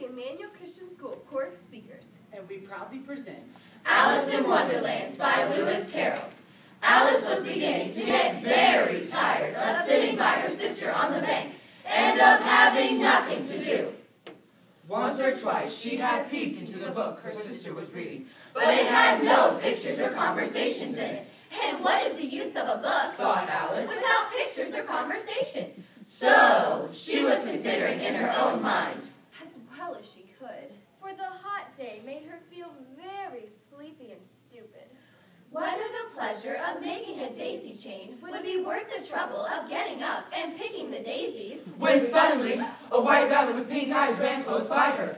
Emmanuel Christian School Choric Speakers. And we proudly present Alice in Wonderland by Lewis Carroll. Alice was beginning to get very tired of sitting by her sister on the bank and of having nothing to do. Once or twice she had peeked into the book her sister was reading, but it had no pictures or conversations in it. And what is the use of a book, thought Alice, without pictures or conversation? So she was considering in her own mind, as well as she could, for the hot day made her feel very sleepy and stupid. Whether the pleasure of making a daisy chain would be worth the trouble of getting up and picking the daisies, when suddenly a white rabbit with pink eyes ran close by her.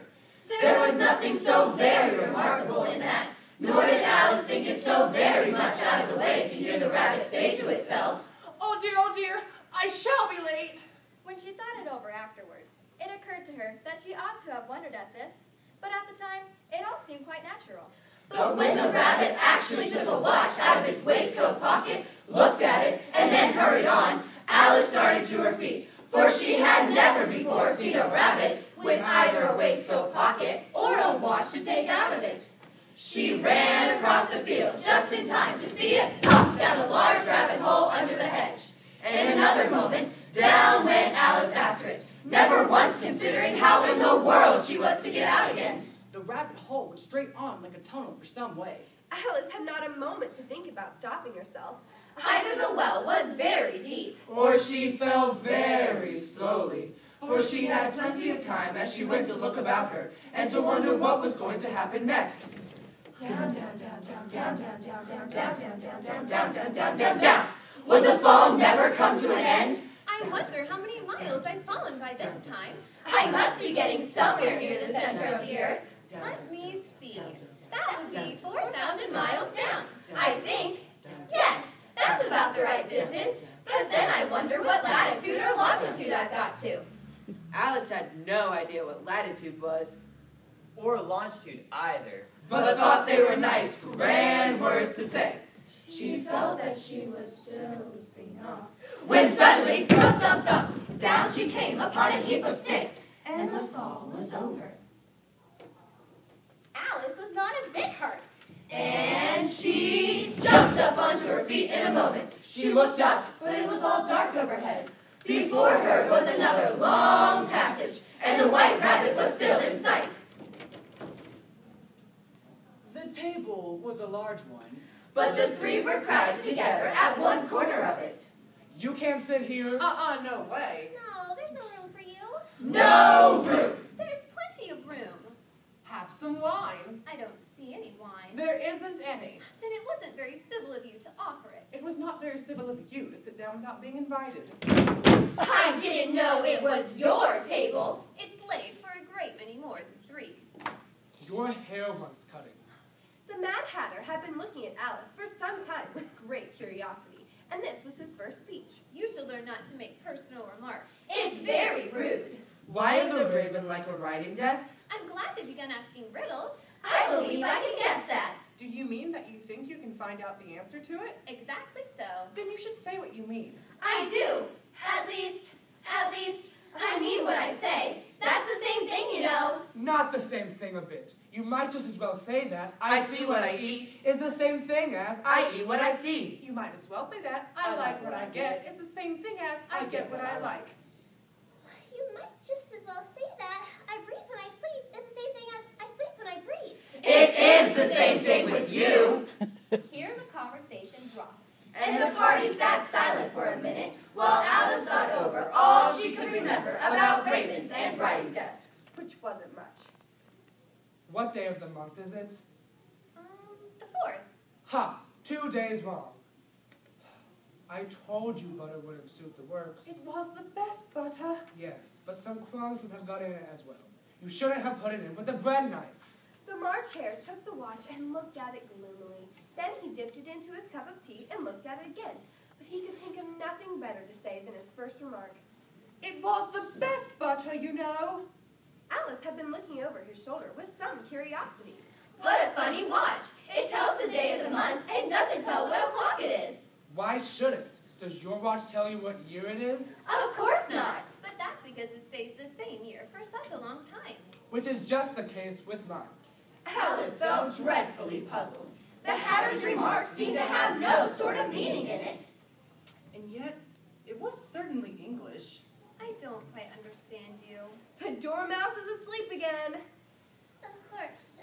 There was nothing so very remarkable in that, nor did Alice think it so very much out of the way to hear the rabbit say to itself, oh dear, I shall be late." When she thought it over afterwards, it occurred to her that she ought to have wondered at this, but at the time, it all seemed quite natural. But when the rabbit actually took a watch out of its waistcoat pocket, looked at it, and then hurried on, Alice started to her feet, for she had never before seen a rabbit with either a waistcoat pocket or a watch to take out of it. She ran across the field just in time to see it pop down a large rabbit hole under the hedge. And in another moment, down went Alice after it, never once considering how in the world she was to get out again. The rabbit hole was straight on like a tunnel for some way. Alice had not a moment to think about stopping herself. Either the well was very deep, or she fell very slowly, for she had plenty of time as she went to look about her and to wonder what was going to happen next. Down, down, down, down, down, down, down, down, down, down, down, down, down, down, down, down, down. Would the fall never come to an end? I wonder how many miles I've fallen by this time. I must be getting somewhere near the center of the earth. Let me see. That would be 4,000 miles down. I think, yes, that's about the right distance. But then I wonder what latitude or longitude I've got to. Alice had no idea what latitude was. Or longitude either. But thought they were nice, grand words to say. She felt that she was dozing off, when suddenly, thump, thump, thump, down she came upon a heap of sticks, and the fall was over. Alice was not a bit hurt. And she jumped up onto her feet in a moment. She looked up, but it was all dark overhead. Before her was another long passage, and the white rabbit was still in sight. The table was a large one, but the three were crowded together at one corner of it. You can't sit here. No way. No, there's no room for you. No room. There's plenty of room. Have some wine. I don't see any wine. There isn't any. Then it wasn't very civil of you to offer it. It was not very civil of you to sit down without being invited. I didn't know it was your table. It's laid for a great many more than 3. Your hair wants cutting. The Mad Hatter had been looking at Alice for some time with great curiosity, and this was his first speech. You should learn not to make personal remarks. It's very rude. Why is a raven like a writing desk? I'm glad they've begun asking riddles. I believe I can guess that. Do you mean that you think you can find out the answer to it? Exactly so. Then you should say what you mean. I do. At least, I mean what I say. That's the same thing, you know. Not the same thing a bit. You might just as well say that I see what I eat is the same thing as I eat what I see. You might as well say that I like what I get is the same thing as I get what I like. You might just as well say that I breathe when I sleep is the same thing as I sleep when I breathe. It is the same thing with you. Here the conversation dropped. And the party sat silent for a minute while Alice thought over all she could remember about ravens and writing desks. Which wasn't much. What day of the month is it? The 4th. Ha! 2 days wrong. I told you butter wouldn't suit the works. It was the best butter. Yes, but some crumbs would have got in it as well. You shouldn't have put it in with the bread knife. The March Hare took the watch and looked at it gloomily. Then he dipped it into his cup of tea and looked at it again. But he could think of nothing better to say than his first remark. It was the best butter, you know. Alice had been looking over his shoulder with some curiosity. What a funny watch. It tells the day of the month and doesn't tell what o'clock it is. Why should it? Does your watch tell you what year it is? Of course not. But that's because because it stays the same year for such a long time. Which is just the case with mine. Alice felt dreadfully puzzled. The Hatter's remark seemed to have no sort of meaning in it. And yet, it was certainly English. I don't quite understand you. The dormouse is asleep again. Of course.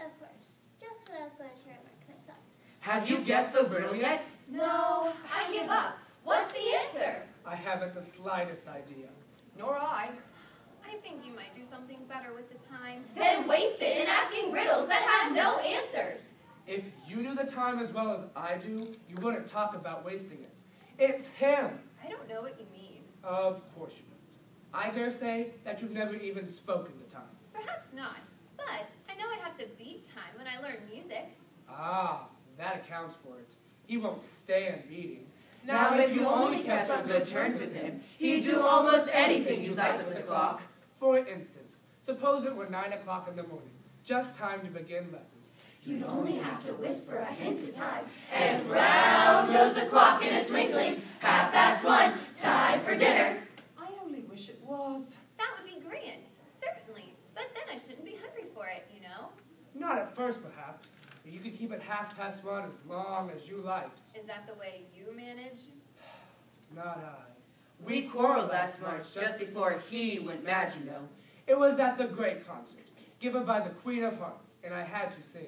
Just what I was going to remark myself. Have you guessed the riddle yet? No, I give up. What's the answer? I haven't the slightest idea. Nor I. I think you might do something better with the time. Then waste it in asking riddles that have no answers. If you knew the time as well as I do, you wouldn't talk about wasting it. It's him. I don't know what you mean. Of course you don't. I dare say that you've never even spoken the time. Perhaps not, but I know I have to beat time when I learn music. Ah, that accounts for it. He won't stand beating. Now, if you only kept on good terms with him, he'd do almost anything you'd like with the clock. For instance, suppose it were 9 o'clock in the morning, just time to begin lessons. You'd only have to whisper a hint to time, and round goes the clock in a twinkling. 1:30, time for dinner. I only wish it was. That would be grand, certainly. But then I shouldn't be hungry for it, you know? Not at first, perhaps. But you could keep it 1:30 as long as you liked. Is that the way you manage? Not I. We quarreled last March just before he went mad, you know. It was at the great concert, given by the Queen of Hearts, and I had to sing.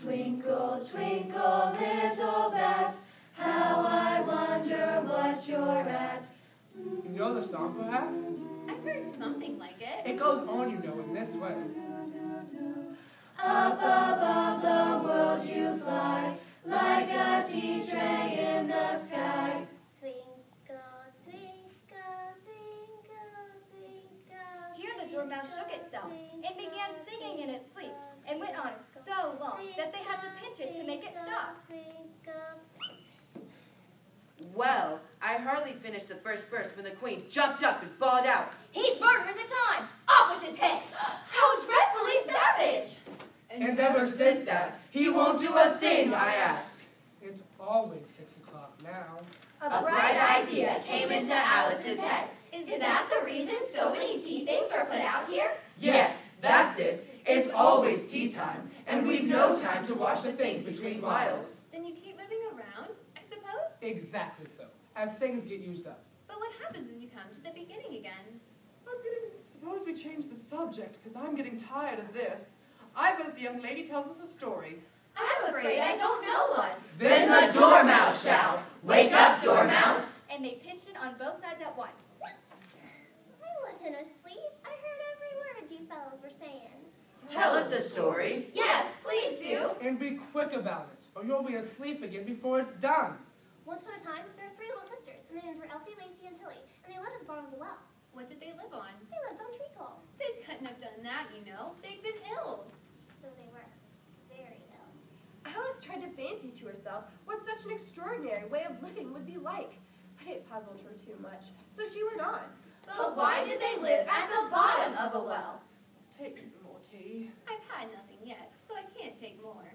Twinkle, twinkle, little bat, how I wonder what you're at. You know the song, perhaps? I've heard something like it. It goes on, you know, in this way. Up above the world you fly, like a tea tray in the sky. Twinkle, twinkle, twinkle, twinkle. Here the dormouse shook itself and began singing in its sleep, and went on so long that they had to pinch it to make it stop. Well, I hardly finished the first verse when the queen jumped up and bawled out, He's murdering the time! Off with his head! How dreadfully savage! And ever since that, he won't do a thing I ask. It's always 6 o'clock now. A bright idea came into Alice's head. Is that the reason so many tea things are put out here? Yes, that's it. It's always tea time, and we've no time to wash the things between whiles. Then you keep moving around, I suppose? Exactly so, as things get used up. But what happens when you come to the beginning again? Suppose we change the subject, because I'm getting tired of this. I vote the young lady tells us a story. I'm afraid I don't know one. Then the dormouse shall. Wake up, dormouse. And they pinched it on both sides at once. I wasn't asleep. I heard every word you fellows were saying. Tell us a story. Yes, please do. And be quick about it, or you'll be asleep again before it's done. Once upon a time, there were 3 little sisters, and their names were Elsie, Lacey, and Tilly, and they lived at the bottom of the well. What did they live on? They lived on treacle. They couldn't have done that, you know. They'd been ill. So they were very ill. Alice tried to fancy to herself what such an extraordinary way of living would be like, but it puzzled her too much, so she went on. But why did they live at the bottom of a well? Take some more tea. I've had nothing yet, so I can't take more.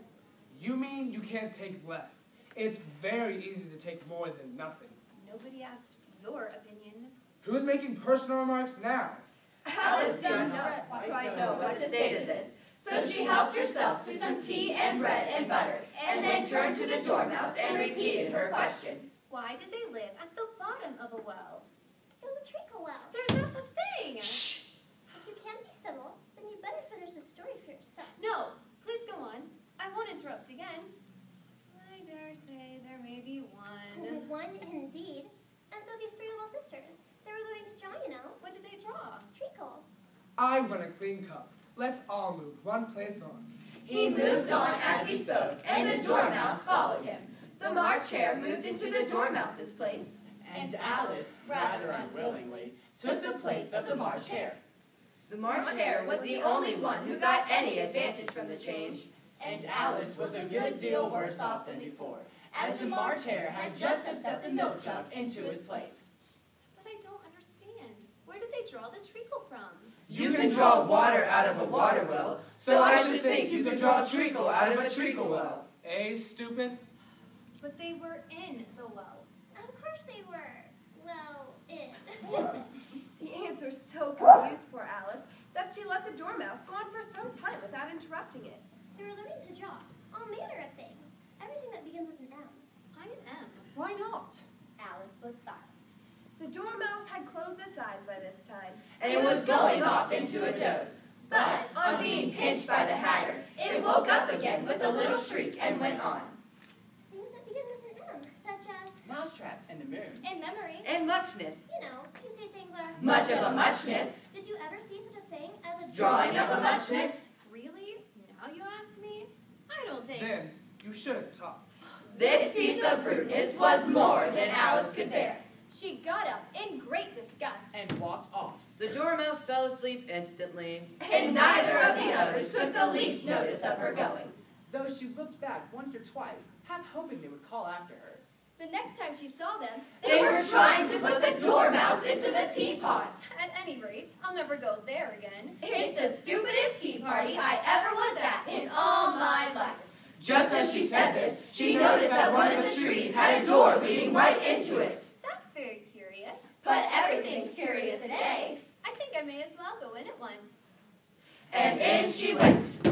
You mean you can't take less. It's very easy to take more than nothing. Nobody asked your opinion. Who's making personal remarks now? Alice did not quite know what to say to this, so she helped herself to some tea and bread and butter, and then turned to the dormouse and repeated her question. Why did they live at the bottom of a well? It was a treacle well. There's no such thing. Shh. If you can't be civil, then you better finish the story for yourself. No, please go on. I won't interrupt again. I dare say there may be one. One indeed. And so these 3 little sisters, they were going to draw, you know. What did they draw? Treacle. I want a clean cup. Let's all move one place on. He moved on as he spoke, and the dormouse followed him. The March Hare moved into the dormouse's place, And Alice, rather unwillingly, took the place of the March Hare. The March Hare was the only one who got any advantage from the change. And Alice was a good deal worse off than before, as the March Hare had just upset the milk jug into his plate. But I don't understand. Where did they draw the treacle from? You can draw water out of a water well, so I should think you could draw treacle out of a treacle well. Eh, stupid? But they were in the well. Of course they were. Well, in. The kids were so confused, poor Alice, that she let the dormouse go on for some time without interrupting it. They were learning to draw all manner of things. Everything that begins with an M. Why an M? Why not? Alice was silent. The dormouse had closed its eyes by this time. And it was going off into a doze. But, on being pinched by the Hatter, it woke up again with a little shriek and went on. Things that begin with an M, such as Mousetrap and the moon. in memory. And muchness. You know, you say things are Much of a muchness, Did you ever see such a thing as a drawing of a muchness. Really? Now you ask me? I don't think. Then you should talk. This piece of rudeness was more than Alice could bear. She got up in great disgust. And walked off. The dormouse fell asleep instantly. And neither of the others took the least notice of her going. Though she looked back once or twice, half hoping they would call after her. The next time she saw them, They were trying to put the dormouse into the teapot. At any rate, I'll never go there again. It's the stupidest tea party I ever was at in all my life. Just as she said this, she noticed that one of the trees had a door leading right into it. That's very curious. But everything's curious today. I think I may as well go in at once. And in she went.